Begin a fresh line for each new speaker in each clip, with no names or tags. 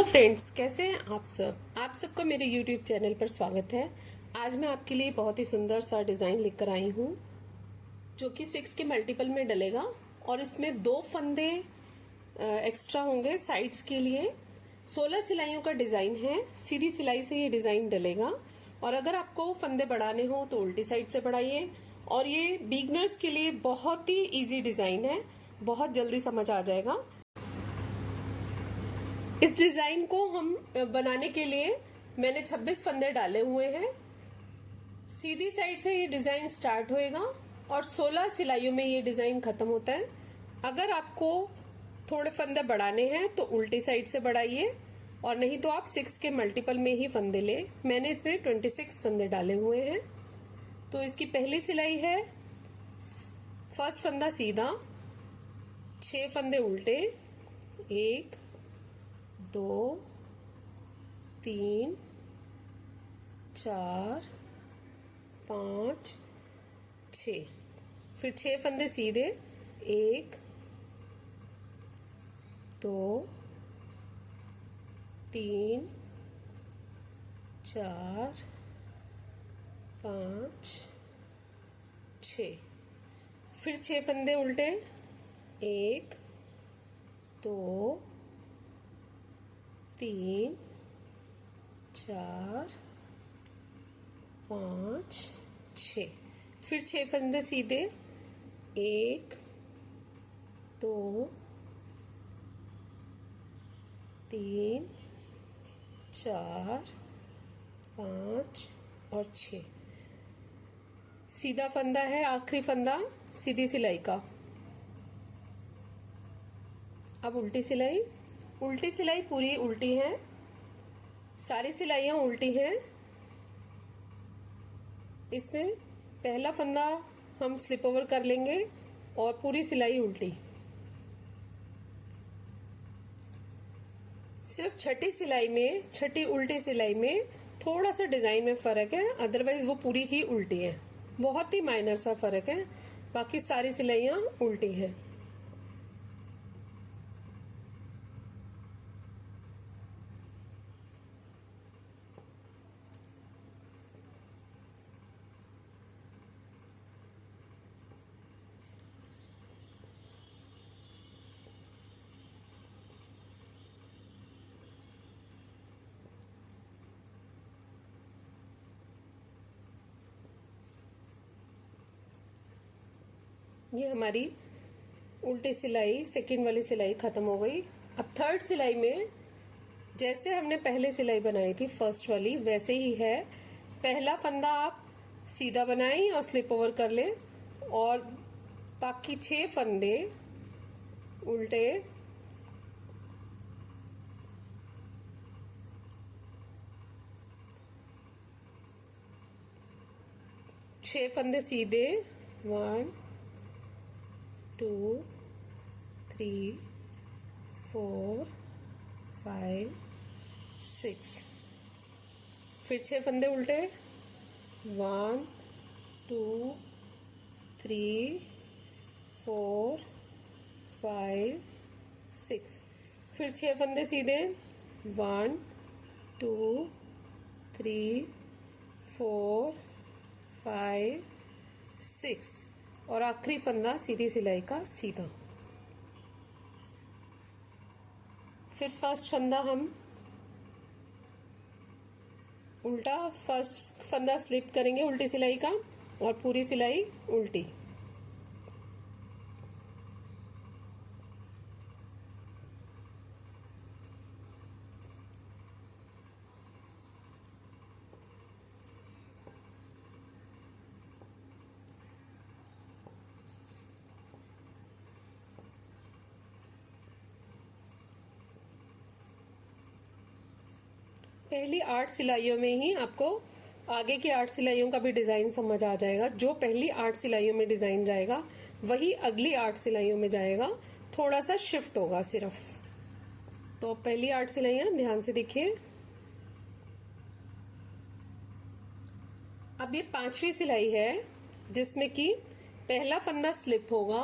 Hello friends, कैसे हैं आप सब। आप सबका मेरे यूट्यूब चैनल पर स्वागत है। आज मैं आपके लिए बहुत ही सुंदर सा डिज़ाइन लेकर आई हूँ जो कि 6 के मल्टीपल में डलेगा और इसमें 2 फंदे एक्स्ट्रा होंगे साइड्स के लिए। 16 सिलाइयों का डिज़ाइन है। सीधी सिलाई से ये डिज़ाइन डलेगा और अगर आपको फंदे बढ़ाने हो तो उल्टी साइड से बढ़ाइए। और ये बिगनर्स के लिए बहुत ही ईजी डिज़ाइन है, बहुत जल्दी समझ आ जाएगा। इस डिजाइन को हम बनाने के लिए मैंने 26 फंदे डाले हुए हैं। सीधी साइड से ये डिजाइन स्टार्ट होएगा और 16 सिलाइयों में ये डिजाइन खत्म होता है। अगर आपको थोड़े फंदे बढ़ाने हैं तो उल्टी साइड से बढ़ाइए और नहीं तो आप 6 के मल्टीपल में ही फंदे ले। मैंने इसमें 26 फंदे डाले हुए हैं। तो इसकी पहली सिलाई है, फर्स्ट फंदा सीधा, 6 फंदे उल्टे, 1 2 3 4 5 6। फिर 6 फंदे सीधे, 1 2 3 4 5 6। फिर 6 फंदे उल्टे, 1 2 3 4 5 6। फिर 6 फंदे सीधे, 1 2 3 4 5 और 6। सीधा फंदा है, आखिरी फंदा सीधी सिलाई का। अब उल्टी सिलाई। उल्टी सिलाई पूरी उल्टी है, सारी सिलाइयां उल्टी हैं। इसमें पहला फंदा हम स्लिप ओवर कर लेंगे और पूरी सिलाई उल्टी। सिर्फ छठी सिलाई में, छठी उल्टी सिलाई में थोड़ा सा डिजाइन में फर्क है, अदरवाइज वो पूरी ही उल्टी है। बहुत ही माइनर सा फर्क है, बाकी सारी सिलाइयां उल्टी हैं। ये हमारी उल्टी सिलाई, सेकंड वाली सिलाई खत्म हो गई। अब थर्ड सिलाई में जैसे हमने पहले सिलाई बनाई थी फर्स्ट वाली, वैसे ही है। पहला फंदा आप सीधा बनाएं और स्लिप ओवर कर लें और बाकी 6 फंदे उल्टे, छह फंदे सीधे, 1 2 3 4 5 6। फिर 6 फंदे उल्टे, 1 2 3 4 5 6। फिर 6 फंदे सीधे, 1 2 3 4 5 6 और आखिरी फंदा सीधी सिलाई का सीधा। फिर फर्स्ट फंदा हम उल्टा, फर्स्ट फंदा स्लिप करेंगे उल्टी सिलाई का और पूरी सिलाई उल्टी। पहली 8 सिलाइयों में ही आपको आगे की 8 सिलाइयों का भी डिजाइन समझ आ जाएगा। जो पहली 8 सिलाइयों में डिजाइन जाएगा वही अगली 8 सिलाइयों में जाएगा, थोड़ा सा शिफ्ट होगा सिर्फ। तो पहली 8 सिलाइयां ध्यान से देखिए। अब ये 5वीं सिलाई है जिसमें कि पहला फंदा स्लिप होगा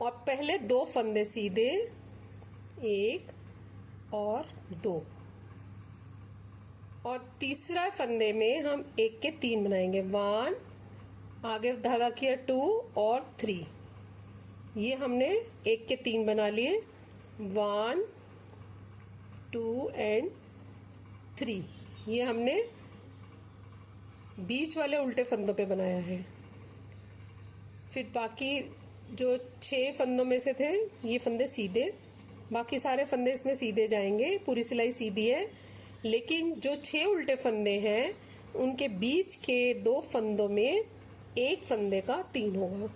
और पहले 2 फंदे सीधे, 1 और 2, और तीसरा फंदे में हम 1 के 3 बनाएंगे। 1, आगे धागा किया 2 और 3, ये हमने 1 के 3 बना लिए। 1, 2 एंड 3, ये हमने बीच वाले उल्टे फंदों पे बनाया है। फिर बाकी जो 6 फंदों में से थे ये फंदे सीधे, बाकी सारे फंदे इसमें सीधे जाएंगे, पूरी सिलाई सीधी है। लेकिन जो 6 उल्टे फंदे हैं उनके बीच के 2 फंदों में एक फंदे का 3 होगा।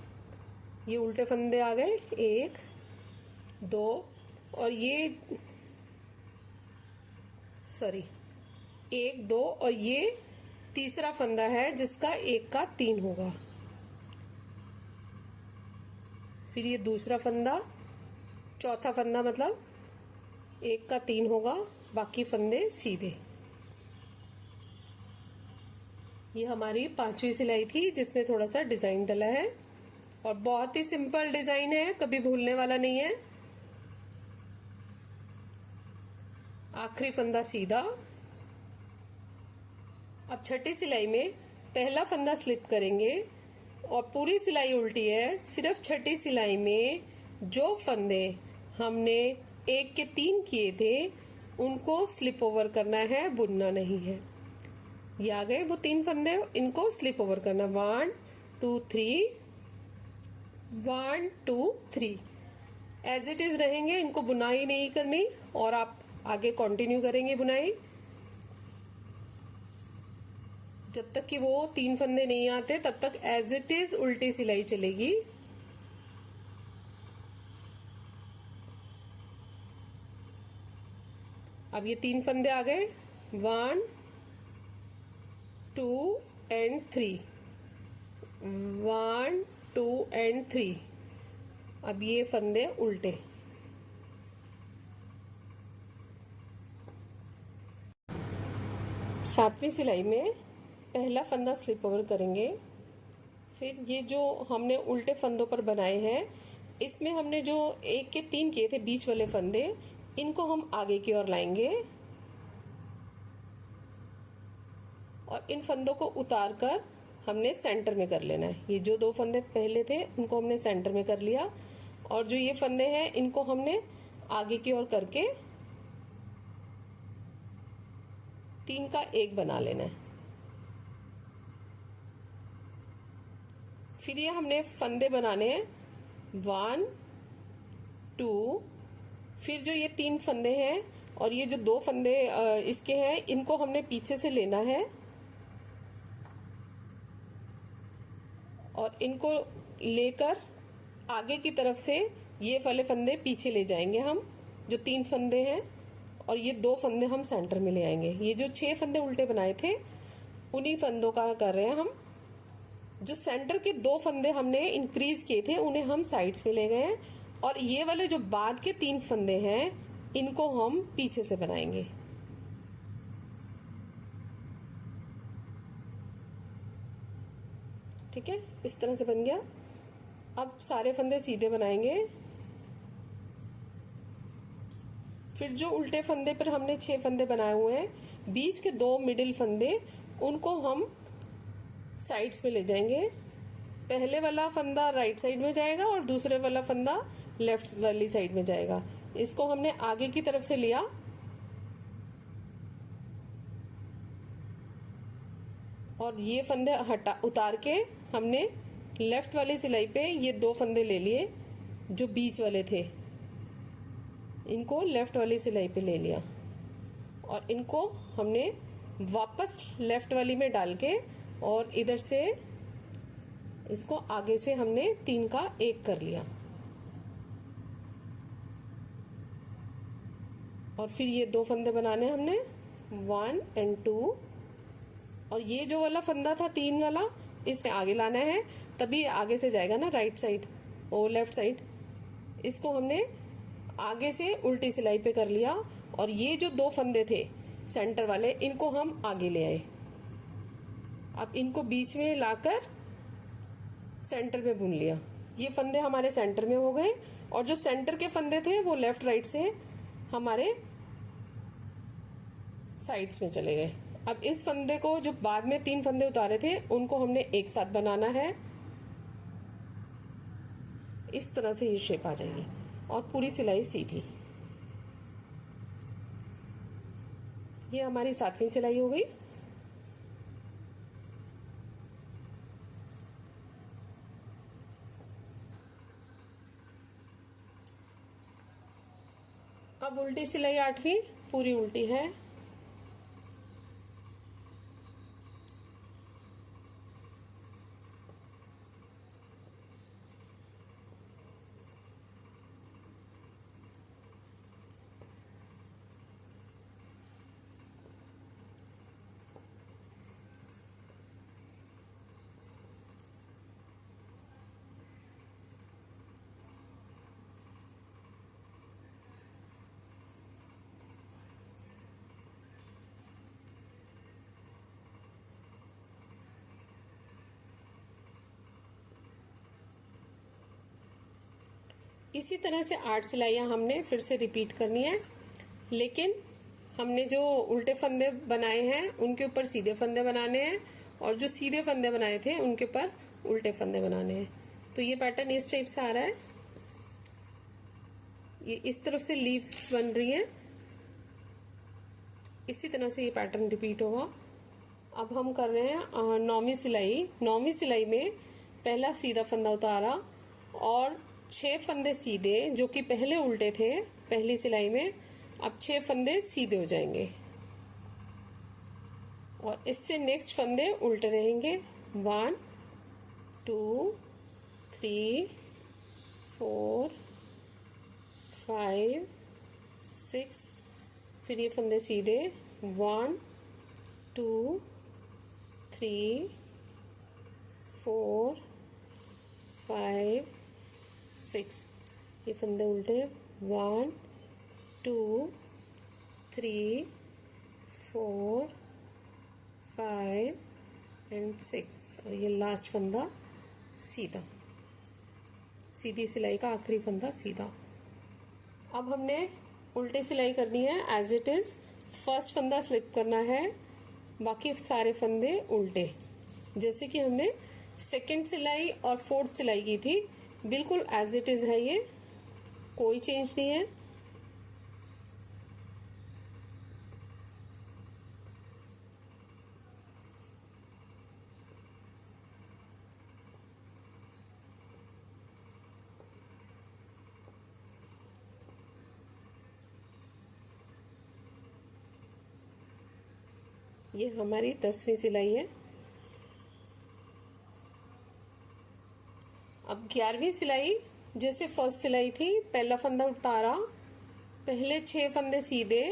ये उल्टे फंदे आ गए, 1, 2, और ये 1, 2, और ये तीसरा फंदा है जिसका 1 का 3 होगा। फिर ये दूसरा फंदा, चौथा फंदा मतलब 1 का 3 होगा, बाकी फंदे सीधे। ये हमारी 5वीं सिलाई थी जिसमें थोड़ा सा डिजाइन डला है, और बहुत ही सिंपल डिजाइन है, कभी भूलने वाला नहीं है। आखिरी फंदा सीधा। अब छठी सिलाई में पहला फंदा स्लिप करेंगे और पूरी सिलाई उल्टी है। सिर्फ छठी सिलाई में जो फंदे हमने 1 के 3 किए थे उनको स्लिप ओवर करना है, बुनना नहीं है। ये आ गए वो 3 फंदे, इनको स्लिप ओवर करना। 1, 2, 3, 1, 2, 3 एज इट इज रहेंगे, इनको बुनाई नहीं करनी, और आप आगे कंटिन्यू करेंगे बुनाई जब तक कि वो 3 फंदे नहीं आते, तब तक एज इट इज उल्टी सिलाई चलेगी। अब ये 3 फंदे आ गए, 1, 2 एंड 3, 1, 2 एंड 3। अब ये फंदे उल्टे। सातवीं सिलाई में पहला फंदा स्लिप ओवर करेंगे। फिर ये जो हमने उल्टे फंदों पर बनाए हैं, इसमें हमने जो 1 के 3 किए थे बीच वाले फंदे, इनको हम आगे की ओर लाएंगे और इन फंदों को उतार कर हमने सेंटर में कर लेना है। ये जो 2 फंदे पहले थे उनको हमने सेंटर में कर लिया, और जो ये फंदे हैं इनको हमने आगे की ओर करके 3 का 1 बना लेना है। फिर ये हमने फंदे बनाने हैं 1, 2, फिर जो ये 3 फंदे हैं और ये जो 2 फंदे इसके हैं, इनको हमने पीछे से लेना है और इनको लेकर आगे की तरफ से ये वाले फंदे पीछे ले जाएंगे हम, जो 3 फंदे हैं, और ये 2 फंदे हम सेंटर में ले आएंगे। ये जो 6 फंदे उल्टे बनाए थे उन्हीं फंदों का कर रहे हैं हम। जो सेंटर के 2 फंदे हमने इंक्रीज किए थे उन्हें हम साइड्स में ले गए हैं, और ये वाले जो बाद के 3 फंदे हैं इनको हम पीछे से बनाएंगे। ठीक है, इस तरह से बन गया। अब सारे फंदे सीधे बनाएंगे। फिर जो उल्टे फंदे पर हमने 6 फंदे बनाए हुए हैं, बीच के 2 मिडिल फंदे उनको हम साइड्स में ले जाएंगे। पहले वाला फंदा राइट साइड में जाएगा और दूसरे वाला फंदा लेफ्ट वाली साइड में जाएगा। इसको हमने आगे की तरफ से लिया और ये फंदे उतार के हमने लेफ्ट वाली सिलाई पे ये 2 फंदे ले लिए जो बीच वाले थे, इनको लेफ्ट वाली सिलाई पे ले लिया और इनको हमने वापस लेफ्ट वाली में डाल के और इधर से इसको आगे से हमने 3 का 1 कर लिया। और फिर ये 2 फंदे बनाने हमने 1 एंड 2, और ये जो वाला फंदा था 3 वाला इसमें आगे लाना है, तभी आगे से जाएगा ना राइट साइड और लेफ्ट साइड। इसको हमने आगे से उल्टी सिलाई पे कर लिया और ये जो 2 फंदे थे सेंटर वाले इनको हम आगे ले आए। अब इनको बीच में लाकर सेंटर में बुन लिया। ये फंदे हमारे सेंटर में हो गए और जो सेंटर के फंदे थे वो लेफ्ट राइट से हमारे साइड्स में चले गए। अब इस फंदे को जो बाद में 3 फंदे उतारे थे उनको हमने एक साथ बनाना है। इस तरह से ये शेप आ जाएगी और पूरी सिलाई सीधी। ये हमारी 7वीं सिलाई हो गई। अब उल्टी सिलाई 8वीं पूरी उल्टी है। इसी तरह से 8 सिलाइयाँ हमने फिर से रिपीट करनी है, लेकिन हमने जो उल्टे फंदे बनाए हैं उनके ऊपर सीधे फंदे बनाने हैं और जो सीधे फंदे बनाए थे उनके ऊपर उल्टे फंदे बनाने हैं। तो ये पैटर्न इस टाइप से आ रहा है। ये इस तरफ से लीव्स बन रही हैं, इसी तरह से ये पैटर्न रिपीट होगा। अब हम कर रहे हैं 9वीं सिलाई। 9वीं सिलाई में पहला सीधा फंदा उतारा और 6 फंदे सीधे, जो कि पहले उल्टे थे पहली सिलाई में, अब 6 फंदे सीधे हो जाएंगे और इससे नेक्स्ट फंदे उल्टे रहेंगे। 1 2 3 4 5 6, फिर ये फंदे सीधे 1 2 3 4 5 6, ये फंदे उल्टे 1 2 3 4 5 एंड 6 और ये लास्ट फंदा सीधा, सीधी सिलाई का आखिरी फंदा सीधा। अब हमने उल्टी सिलाई करनी है एज इट इज। फर्स्ट फंदा स्लिप करना है, बाकी सारे फंदे उल्टे, जैसे कि हमने सेकंड सिलाई और 4th सिलाई की थी, बिल्कुल एज इट इज है, ये कोई चेंज नहीं है। ये हमारी 10वीं सिलाई है। अब 11वीं सिलाई, जैसे फर्स्ट सिलाई थी, पहला फंदा उतारा, पहले 6 फंदे सीधे,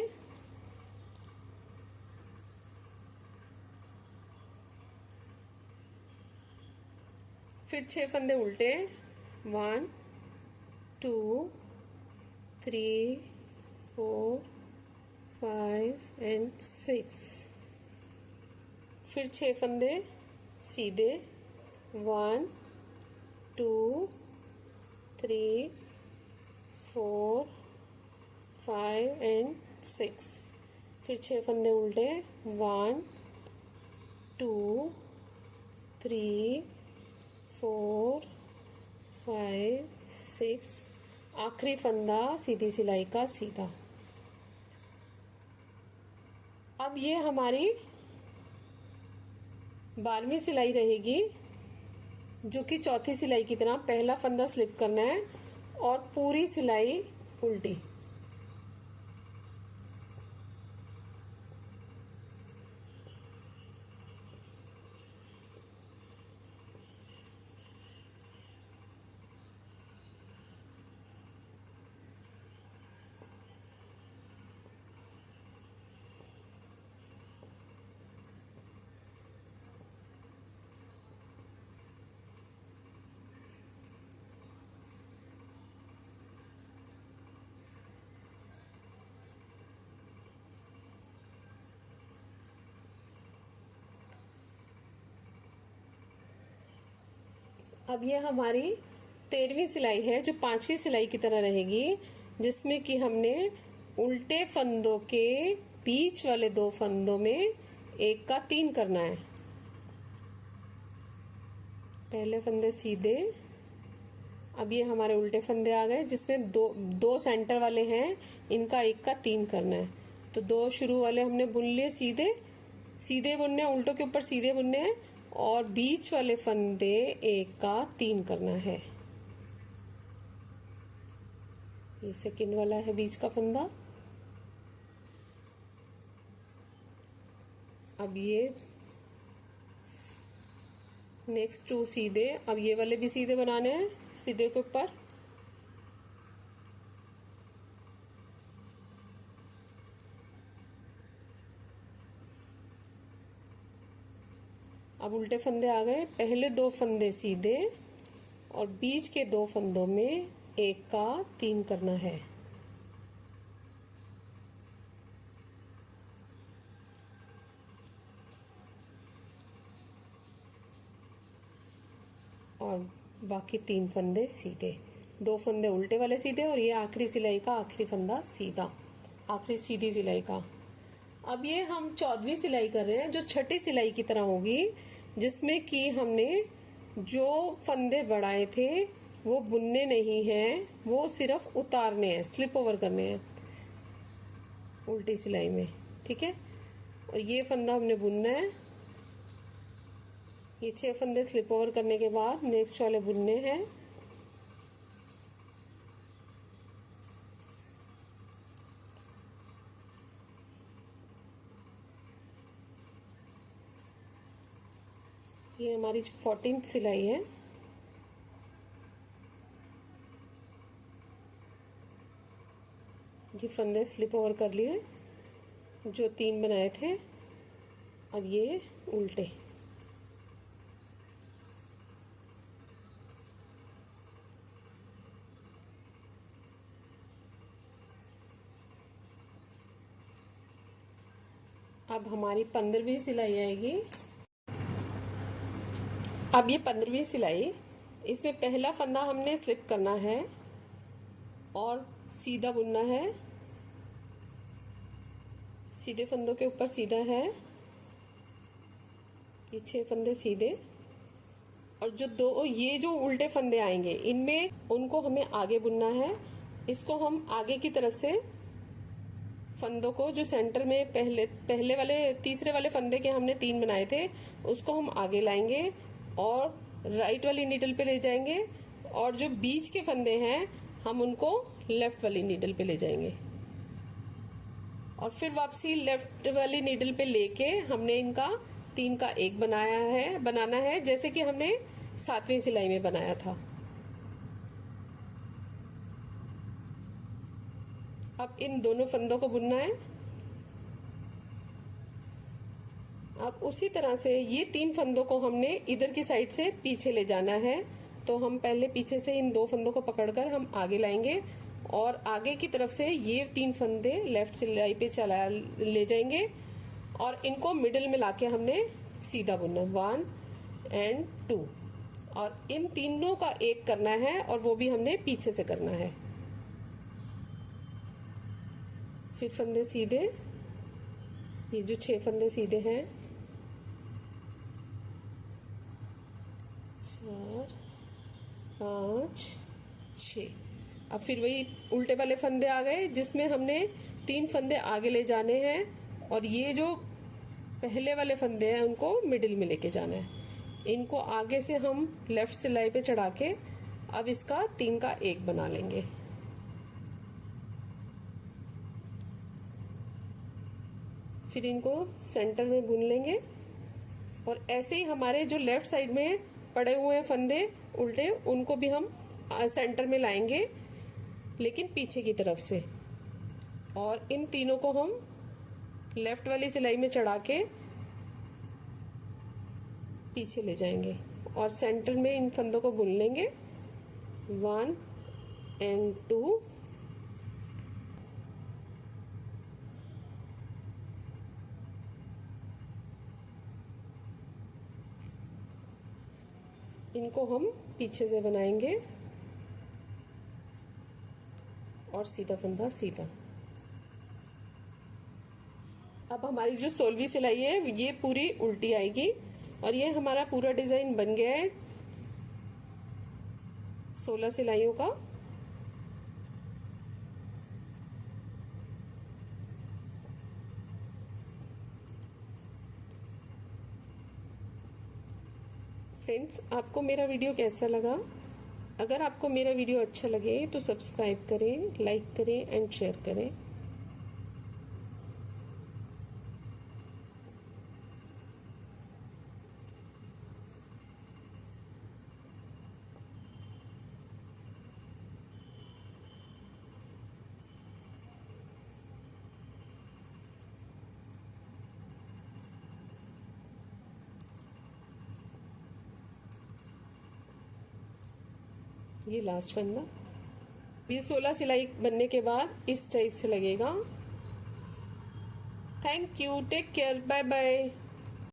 फिर 6 फंदे उल्टे, 1 2 3 4 5 एंड 6, फिर 6 फंदे सीधे, 1 2 3 4 5 एंड 6, फिर 6 फंदे उल्टे, 1 2 3 4 5 6, आखिरी फंदा सीधी सिलाई का सीधा। अब ये हमारी 12वीं सिलाई रहेगी, जो कि चौथी सिलाई की तरह पहला फंदा स्लिप करना है और पूरी सिलाई उल्टी। अब ये हमारी 13वीं सिलाई है, जो 5वीं सिलाई की तरह रहेगी, जिसमें कि हमने उल्टे फंदों के बीच वाले 2 फंदों में एक का 3 करना है। पहले फंदे सीधे, अब ये हमारे उल्टे फंदे आ गए जिसमें दो सेंटर वाले हैं, इनका एक का 3 करना है। तो 2 शुरू वाले हमने बुन लिए, सीधे सीधे बुनने, उल्टों के ऊपर सीधे बुनने हैं, और बीच वाले फंदे एक का 3 करना है। ये सेकंड वाला है बीच का फंदा। अब ये नेक्स्ट 2 सीधे, अब ये वाले भी सीधे बनाने हैं, सीधे के ऊपर। अब उल्टे फंदे आ गए, पहले 2 फंदे सीधे और बीच के 2 फंदों में एक का 3 करना है। और बाकी 3 फंदे सीधे, 2 फंदे उल्टे वाले सीधे, और ये आखिरी सिलाई का आखिरी फंदा सीधा, आखिरी सीधी सिलाई का। अब ये हम 14वीं सिलाई कर रहे हैं, जो छठी सिलाई की तरह होगी, जिसमें कि हमने जो फंदे बढ़ाए थे वो बुनने नहीं हैं, वो सिर्फ उतारने हैं, स्लिप ओवर करने हैं उल्टी सिलाई में। ठीक है, और ये फंदा हमने बुनना है। ये 6 फंदे स्लिप ओवर करने के बाद नेक्स्ट वाले बुनने हैं। ये हमारी 14th सिलाई है। ये फंदे स्लिप ओवर कर लिए, जो 3 बनाए थे। अब ये उल्टे, अब हमारी 15वीं सिलाई आएगी। अब ये 15वीं सिलाई, इसमें पहला फंदा हमने स्लिप करना है और सीधा बुनना है, सीधे फंदों के ऊपर सीधा है। ये 6 फंदे सीधे, और जो 2 ये जो उल्टे फंदे आएंगे इनमें उनको हमें आगे बुनना है। इसको हम आगे की तरफ से फंदों को, जो सेंटर में पहले वाले तीसरे वाले फंदे के हमने 3 बनाए थे, उसको हम आगे लाएंगे और राइट वाली नीडल पे ले जाएंगे, और जो बीच के फंदे हैं हम उनको लेफ्ट वाली नीडल पे ले जाएंगे, और फिर वापसी लेफ्ट वाली नीडल पे लेके हमने इनका 3 का 1 बनाना है, जैसे कि हमने 7वीं सिलाई में बनाया था। अब इन दोनों फंदों को बुनना है। अब उसी तरह से ये 3 फंदों को हमने इधर की साइड से पीछे ले जाना है। तो हम पहले पीछे से इन 2 फंदों को पकड़कर हम आगे लाएंगे, और आगे की तरफ से ये 3 फंदे लेफ्ट सिलाई पे चला ले जाएंगे, और इनको मिडिल में लाके हमने सीधा बुनना, 1 और 2, और इन तीनों का 1 करना है, और वो भी हमने पीछे से करना है। फिर फंदे सीधे, ये जो 6 फंदे सीधे हैं, 4 5 6। अब फिर वही उल्टे वाले फंदे आ गए, जिसमें हमने 3 फंदे आगे ले जाने हैं, और ये जो पहले वाले फंदे हैं उनको मिडिल में लेके जाना है। इनको आगे से हम लेफ्ट सिलाई पे चढ़ा के अब इसका 3 का 1 बना लेंगे। फिर इनको सेंटर में बुन लेंगे, और ऐसे ही हमारे जो लेफ्ट साइड में पड़े हुए हैं फंदे उल्टे, उनको भी हम सेंटर में लाएंगे, लेकिन पीछे की तरफ से, और इन तीनों को हम लेफ्ट वाली सिलाई में चढ़ा के पीछे ले जाएंगे, और सेंटर में इन फंदों को बुन लेंगे, 1 और 2। इनको हम पीछे से बनाएंगे, और सीधा फंदा सीधा। अब हमारी जो 16वीं सिलाई है ये पूरी उल्टी आएगी और ये हमारा पूरा डिजाइन बन गया है 16 सिलाइयों का। फ्रेंड्स, आपको मेरा वीडियो कैसा लगा? अगर आपको मेरा वीडियो अच्छा लगे तो सब्सक्राइब करें, लाइक करें एंड शेयर करें। ये लास्ट फंदा, ये 16 सिलाई बनने के बाद इस टाइप से लगेगा। Thank you, take care, bye bye.